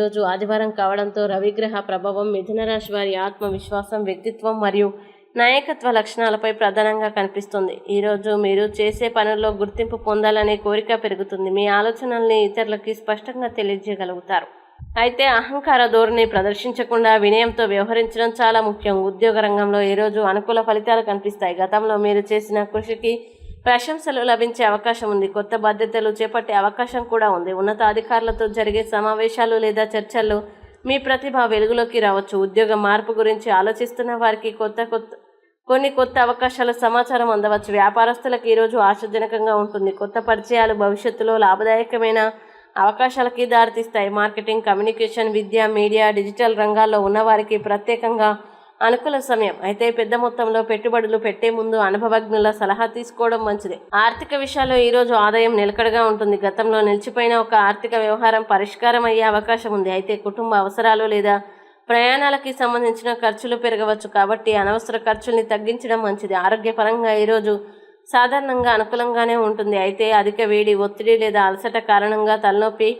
ఈరోజు ఆదివారం కావడంతో రవిగ్రహ ప్రభావం మిథున రాశి వారి ఆత్మవిశ్వాసం, వ్యక్తిత్వం మరియు నాయకత్వ లక్షణాలపై ప్రధానంగా కనిపిస్తుంది. ఈరోజు మీరు చేసే పనుల్లో గుర్తింపు పొందాలనే కోరిక పెరుగుతుంది. మీ ఆలోచనల్ని ఇతరులకి స్పష్టంగా తెలియజేయగలుగుతారు. అయితే అహంకార ధోరణి ప్రదర్శించకుండా వినయంతో వ్యవహరించడం చాలా ముఖ్యం. ఉద్యోగ రంగంలో ఈరోజు అనుకూల ఫలితాలు కనిపిస్తాయి. గతంలో మీరు చేసిన కృషికి ప్రశంసలు లభించే అవకాశం ఉంది. కొత్త బాధ్యతలు చేపట్టే అవకాశం కూడా ఉంది. ఉన్నతాధికారులతో జరిగే సమావేశాలు లేదా చర్చల్లో మీ ప్రతిభ వెలుగులోకి రావచ్చు. ఉద్యోగ మార్పు గురించి ఆలోచిస్తున్న వారికి కొన్ని కొత్త అవకాశాల సమాచారం అందవచ్చు. వ్యాపారస్తులకు ఈరోజు ఆశాజనకంగా ఉంటుంది. కొత్త పరిచయాలు భవిష్యత్తులో లాభదాయకమైన అవకాశాలకి దారితీస్తాయి. మార్కెటింగ్, కమ్యూనికేషన్, విద్య, మీడియా, డిజిటల్ రంగాల్లో ఉన్నవారికి ప్రత్యేకంగా అనుకూల సమయం. అయితే పెద్ద మొత్తంలో పెట్టుబడులు పెట్టే ముందు అనుభవజ్ఞుల సలహా తీసుకోవడం మంచిది. ఆర్థిక విషయాల్లో ఈరోజు ఆదాయం నిలకడగా ఉంటుంది. గతంలో నిలిచిపోయిన ఒక ఆర్థిక వ్యవహారం పరిష్కారం అయ్యే అవకాశం ఉంది. అయితే కుటుంబ అవసరాలు లేదా ప్రయాణాలకి సంబంధించిన ఖర్చులు పెరగవచ్చు. కాబట్టి అనవసర ఖర్చుల్ని తగ్గించడం మంచిది. ఆరోగ్యపరంగా ఈరోజు సాధారణంగా అనుకూలంగానే ఉంటుంది. అయితే అధిక వేడి, ఒత్తిడి లేదా అలసట కారణంగా తలనొప్పి,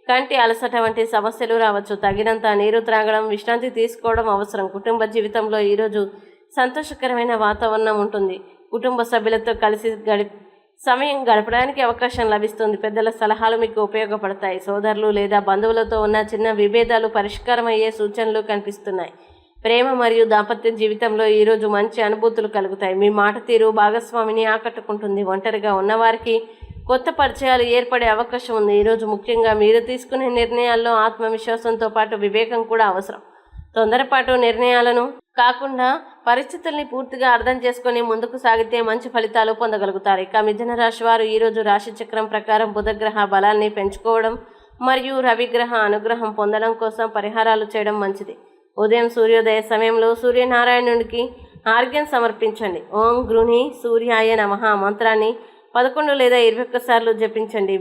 కంటి అలసట వంటి సమస్యలు రావచ్చు. తగినంత నీరు త్రాగడం, విశ్రాంతి తీసుకోవడం అవసరం. కుటుంబ జీవితంలో ఈరోజు సంతోషకరమైన వాతావరణం ఉంటుంది. కుటుంబ సభ్యులతో కలిసి సమయం గడపడానికి అవకాశం లభిస్తుంది. పెద్దల సలహాలు మీకు ఉపయోగపడతాయి. సోదరులు లేదా బంధువులతో ఉన్న చిన్న విభేదాలు పరిష్కారం అయ్యే సూచనలు కనిపిస్తున్నాయి. ప్రేమ మరియు దాంపత్య జీవితంలో ఈరోజు మంచి అనుభూతులు కలుగుతాయి. మీ మాట తీరు భాగస్వామిని ఆకట్టుకుంటుంది. ఒంటరిగా ఉన్నవారికి కొత్త పరిచయాలు ఏర్పడే అవకాశం ఉంది. ఈరోజు ముఖ్యంగా మీరు తీసుకునే నిర్ణయాల్లో ఆత్మవిశ్వాసంతో పాటు వివేకం కూడా అవసరం. తొందరపాటు నిర్ణయాలను కాకుండా పరిస్థితుల్ని పూర్తిగా అర్థం చేసుకుని ముందుకు సాగితే మంచి ఫలితాలు పొందగలుగుతారు. ఇక మిథున రాశి వారు ఈరోజు రాశి చక్రం ప్రకారం బుధగ్రహ బలాన్ని పెంచుకోవడం మరియు రవిగ్రహ అనుగ్రహం పొందడం కోసం పరిహారాలు చేయడం మంచిది. ఉదయం సూర్యోదయ సమయంలో సూర్యనారాయణుడికి ఆర్ఘ్యం సమర్పించండి. ఓం గృహి సూర్యాయ నమః మంత్రాన్ని 11 లేదా 21 సార్లు జపించండి.